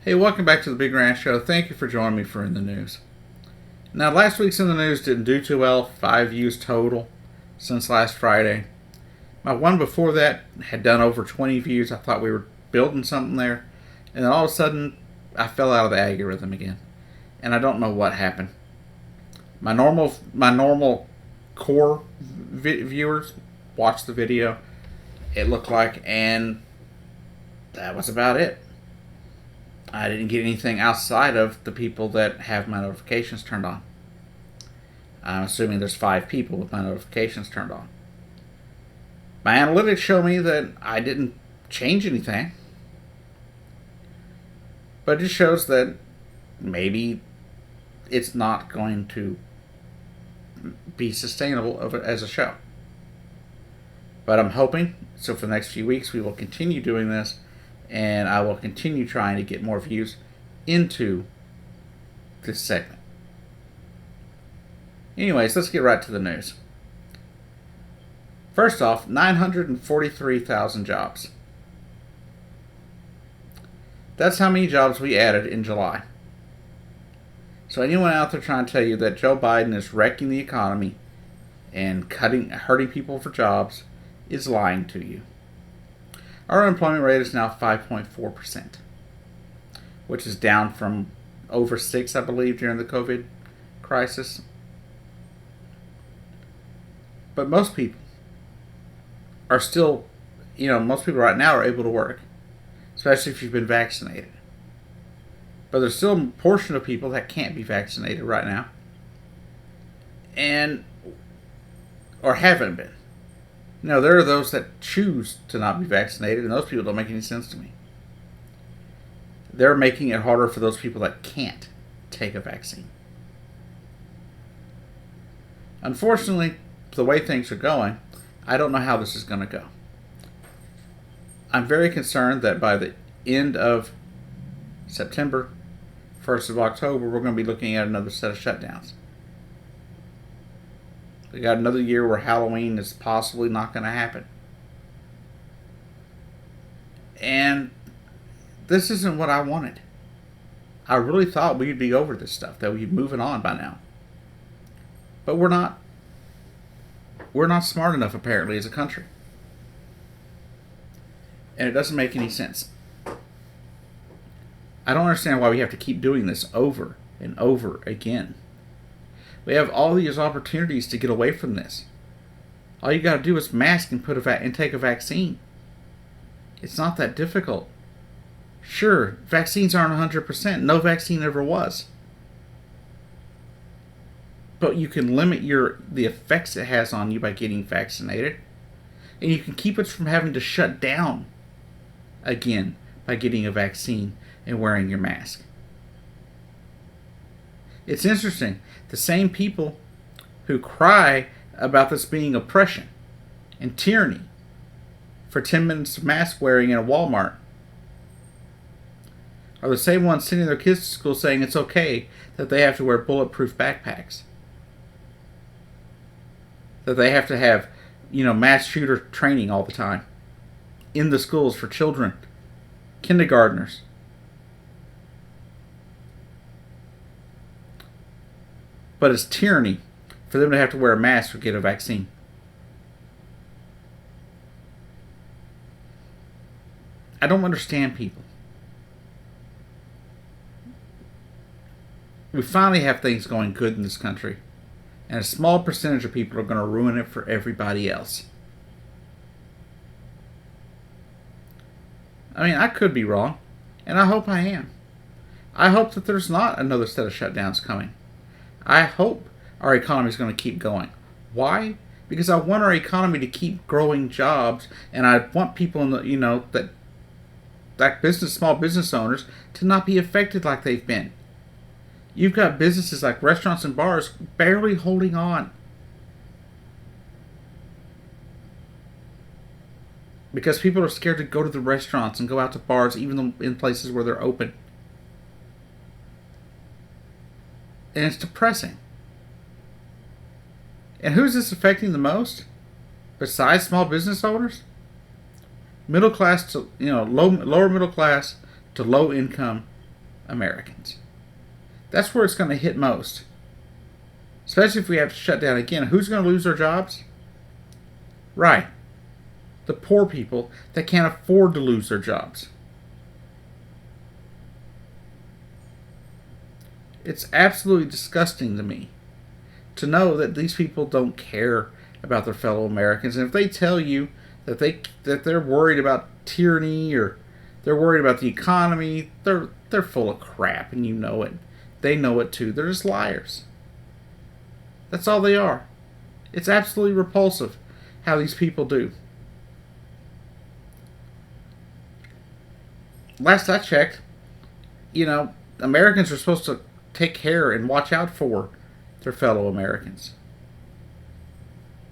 Hey, welcome back to the Big Ranch Show. Thank you for joining me for In the News. Now, last week's In the News didn't do too well. 5 views total since last Friday. My one before that had done over 20 views. I thought we were building something there. And then all of a sudden, I fell out of the algorithm again. And I don't know what happened. My normal core viewers watched the video, it looked like, and that was about it. I didn't get anything outside of the people that have my notifications turned on. I'm assuming there's 5 people with my notifications turned on. My analytics show me that I didn't change anything. But it just shows that maybe it's not going to be sustainable as a show. But I'm hoping, so for the next few weeks we will continue doing this, and I will continue trying to get more views into this segment. Anyways, let's get right to the news. First off, 943,000 jobs. That's how many jobs we added in July. So anyone out there trying to tell you that Joe Biden is wrecking the economy and hurting people for jobs is lying to you. Our unemployment rate is now 5.4%, which is down from over 6, I believe, during the COVID crisis. But most people are still, most people right now are able to work, especially if you've been vaccinated. But there's still a portion of people that can't be vaccinated right now, or haven't been. There are those that choose to not be vaccinated, and those people don't make any sense to me. They're making it harder for those people that can't take a vaccine. Unfortunately, the way things are going, I don't know how this is going to go. I'm very concerned that by the end of September, 1st of October, we're going to be looking at another set of shutdowns. We got another year where Halloween is possibly not going to happen. And this isn't what I wanted. I really thought we'd be over this stuff, that we'd be moving on by now. But we're not. We're not smart enough, apparently, as a country. And it doesn't make any sense. I don't understand why we have to keep doing this over and over again. We have all these opportunities to get away from this. All you got to do is mask and and take a vaccine. It's not that difficult. Sure, vaccines aren't 100%. No vaccine ever was. But you can limit the effects it has on you by getting vaccinated. And you can keep us from having to shut down again by getting a vaccine and wearing your mask. It's interesting. The same people who cry about this being oppression and tyranny for 10 minutes of mask wearing in a Walmart are the same ones sending their kids to school saying it's okay that they have to wear bulletproof backpacks. That they have to have, mass shooter training all the time in the schools for children, kindergartners. But it's tyranny for them to have to wear a mask or get a vaccine. I don't understand people. We finally have things going good in this country, and a small percentage of people are going to ruin it for everybody else. I mean, I could be wrong, and I hope I am. I hope that there's not another set of shutdowns coming. I hope our economy is going to keep going. Why? Because I want our economy to keep growing jobs, and I want people in the small business owners to not be affected like they've been. You've got businesses like restaurants and bars barely holding on because people are scared to go to the restaurants and go out to bars, even in places where they're open. And it's depressing. And who's this affecting the most? Besides small business owners? Middle class to, lower middle class to low income Americans. That's where it's going to hit most. Especially if we have to shut down again. Who's going to lose their jobs? Right. The poor people that can't afford to lose their jobs. It's absolutely disgusting to me to know that these people don't care about their fellow Americans. And if they tell you that they're worried about tyranny or they're worried about the economy, they're full of crap, and you know it. They know it too. They're just liars. That's all they are. It's absolutely repulsive how these people do. Last I checked, Americans are supposed to take care and watch out for their fellow Americans.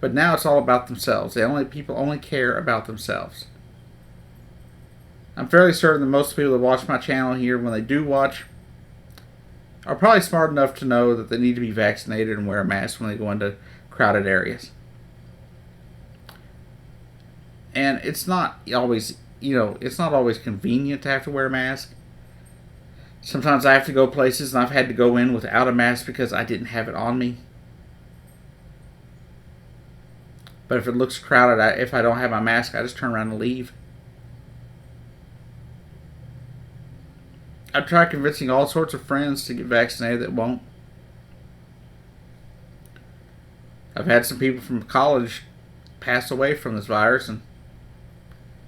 But now it's all about themselves. People only care about themselves. I'm fairly certain that most people that watch my channel here, when they do watch, are probably smart enough to know that they need to be vaccinated and wear a mask when they go into crowded areas. And it's not always, it's not always convenient to have to wear a mask. Sometimes I have to go places and I've had to go in without a mask because I didn't have it on me. But if it looks crowded, if I don't have my mask, I just turn around and leave. I've tried convincing all sorts of friends to get vaccinated that won't. I've had some people from college pass away from this virus, and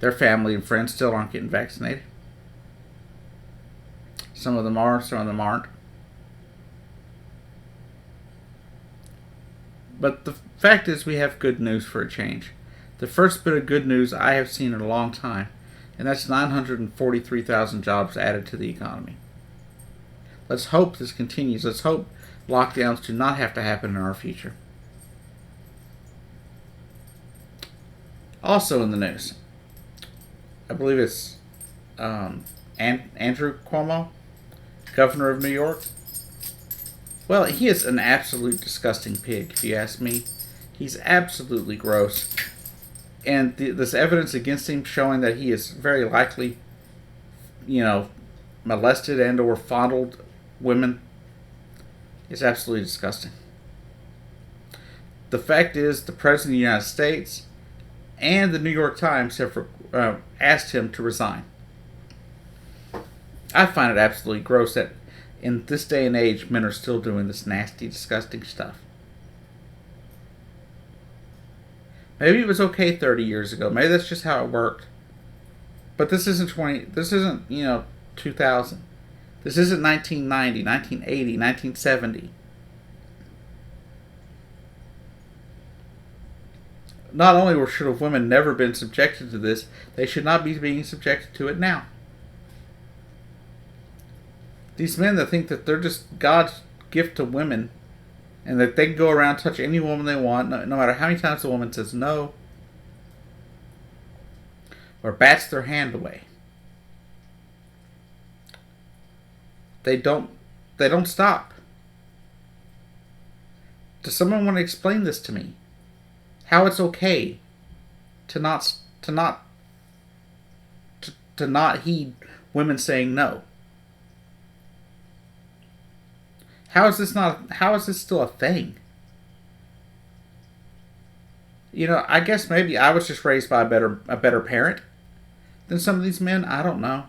their family and friends still aren't getting vaccinated. Some of them are, some of them aren't. But the fact is, we have good news for a change. The first bit of good news I have seen in a long time, and that's 943,000 jobs added to the economy. Let's hope this continues. Let's hope lockdowns do not have to happen in our future. Also in the news, I believe it's Andrew Cuomo, governor of New York. Well, he is an absolute disgusting pig, if you ask me. He's absolutely gross. And this evidence against him showing that he is very likely, molested and or fondled women is absolutely disgusting. The fact is, the President of the United States and the New York Times have asked him to resign. I find it absolutely gross that in this day and age, men are still doing this nasty, disgusting stuff. Maybe it was okay 30 years ago. Maybe that's just how it worked. But this isn't 2000. This isn't 1990, 1980, 1970. Not only should have women never been subjected to this, they should not be being subjected to it now. These men that think that they're just God's gift to women and that they can go around touch any woman they want, no matter how many times the woman says no or bats their hand away. They don't stop. Does someone want to explain this to me? How it's okay to not heed women saying no? How is this still a thing? I guess maybe I was just raised by a better parent than some of these men. I don't know.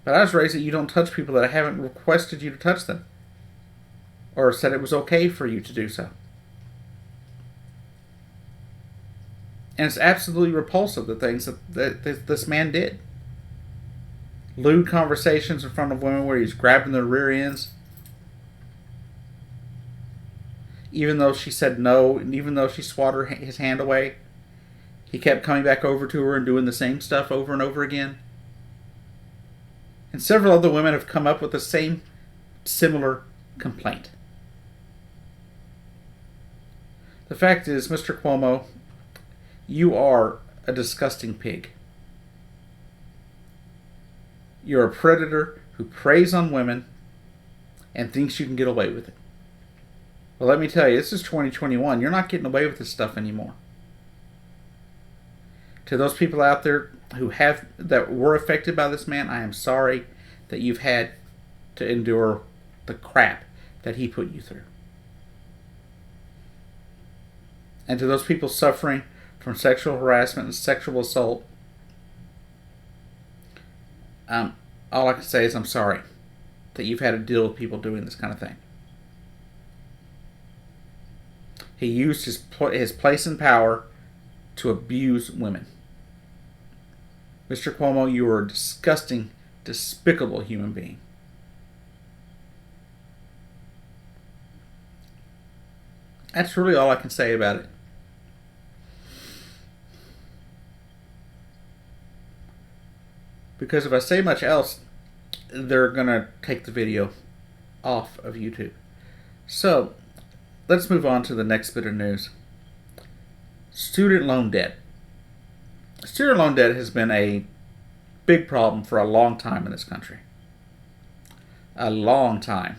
But I was raised that you don't touch people that haven't requested you to touch them. Or said it was okay for you to do so. And it's absolutely repulsive, the things that this man did. Lewd conversations in front of women where he's grabbing their rear ends. Even though she said no, and even though she swatted his hand away, he kept coming back over to her and doing the same stuff over and over again. And several other women have come up with the same similar complaint. The fact is, Mr. Cuomo, you are a disgusting pig. You're a predator who preys on women and thinks you can get away with it. Well, let me tell you, this is 2021. You're not getting away with this stuff anymore. To those people out there that were affected by this man, I am sorry that you've had to endure the crap that he put you through. And to those people suffering from sexual harassment and sexual assault, all I can say is I'm sorry that you've had to deal with people doing this kind of thing. He used his place in power to abuse women. Mr. Cuomo, you are a disgusting, despicable human being. That's really all I can say about it. Because if I say much else, they're going to take the video off of YouTube. So, let's move on to the next bit of news. Student loan debt. Student loan debt has been a big problem for a long time in this country. A long time.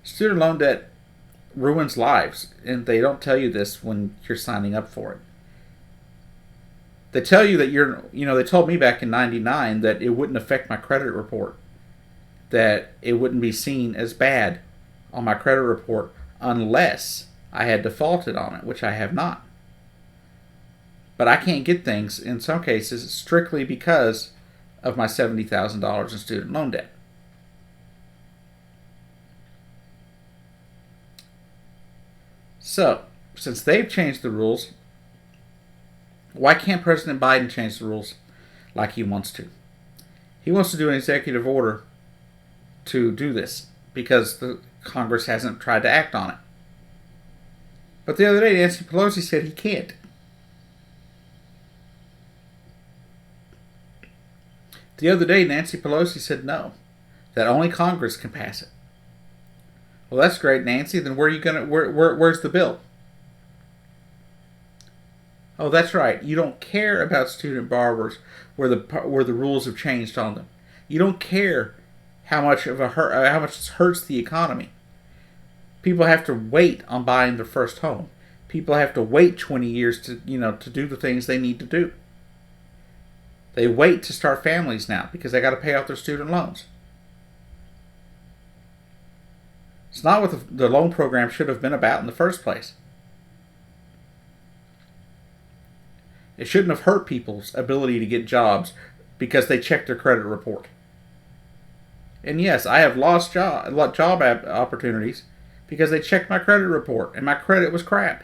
Student loan debt ruins lives, and they don't tell you this when you're signing up for it. They tell you that they told me back in '99 that it wouldn't affect my credit report, that it wouldn't be seen as bad on my credit report unless I had defaulted on it, which I have not. But I can't get things, in some cases, strictly because of my $70,000 in student loan debt. So, since they've changed the rules, why can't President Biden change the rules like he wants to? He wants to do an executive order to do this because the Congress hasn't tried to act on it. But the other day, Nancy Pelosi said he can't. The other day, Nancy Pelosi said no, that only Congress can pass it. Well, that's great, Nancy. Then where's the bill? Oh, that's right. You don't care about student borrowers where the rules have changed on them. You don't care how much this hurts the economy. People have to wait on buying their first home. People have to wait 20 years to do the things they need to do. They wait to start families now because they got to pay off their student loans. It's not what the loan program should have been about in the first place. It shouldn't have hurt people's ability to get jobs because they checked their credit report. And yes, I have lost job opportunities because they checked my credit report and my credit was crap.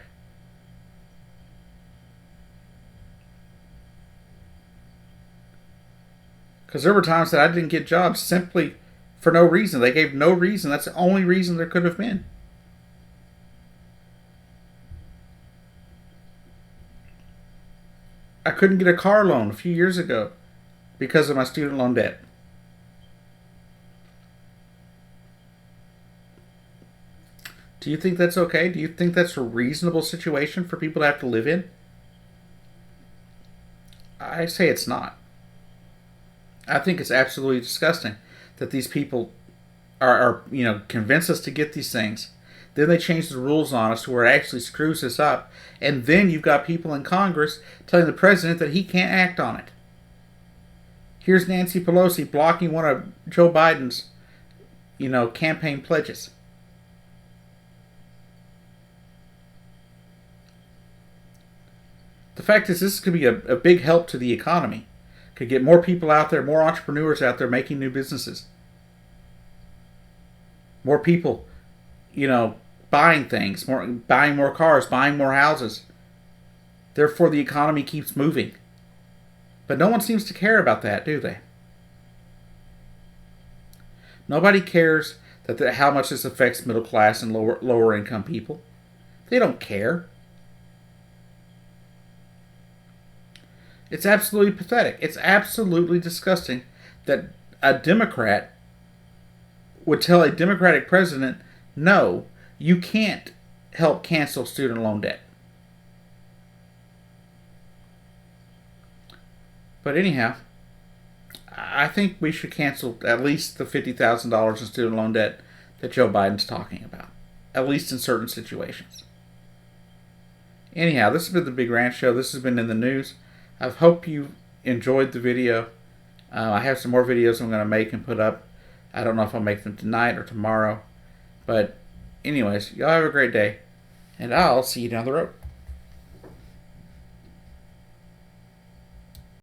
Because there were times that I didn't get jobs simply for no reason. They gave no reason. That's the only reason there could have been. I couldn't get a car loan a few years ago because of my student loan debt. Do you think that's okay? Do you think that's a reasonable situation for people to have to live in? I say it's not. I think it's absolutely disgusting that these people are convince us to get these things. Then they change the rules on us to where it actually screws us up. And then you've got people in Congress telling the president that he can't act on it. Here's Nancy Pelosi blocking one of Joe Biden's, campaign pledges. The fact is, this could be a big help to the economy. Could get more people out there, more entrepreneurs out there making new businesses. More people, buying things, buying more cars, buying more houses. Therefore, the economy keeps moving. But no one seems to care about that, do they? Nobody cares how much this affects middle class and lower income people. They don't care. It's absolutely pathetic. It's absolutely disgusting that a Democrat would tell a Democratic president, no, you can't help cancel student loan debt. But anyhow, I think we should cancel at least the $50,000 in student loan debt that Joe Biden's talking about, at least in certain situations. Anyhow, this has been the Big Ranch Show. This has been in the news. I hope you enjoyed the video. I have some more videos I'm going to make and put up. I don't know if I'll make them tonight or tomorrow. But, anyways, y'all have a great day. And I'll see you down the road.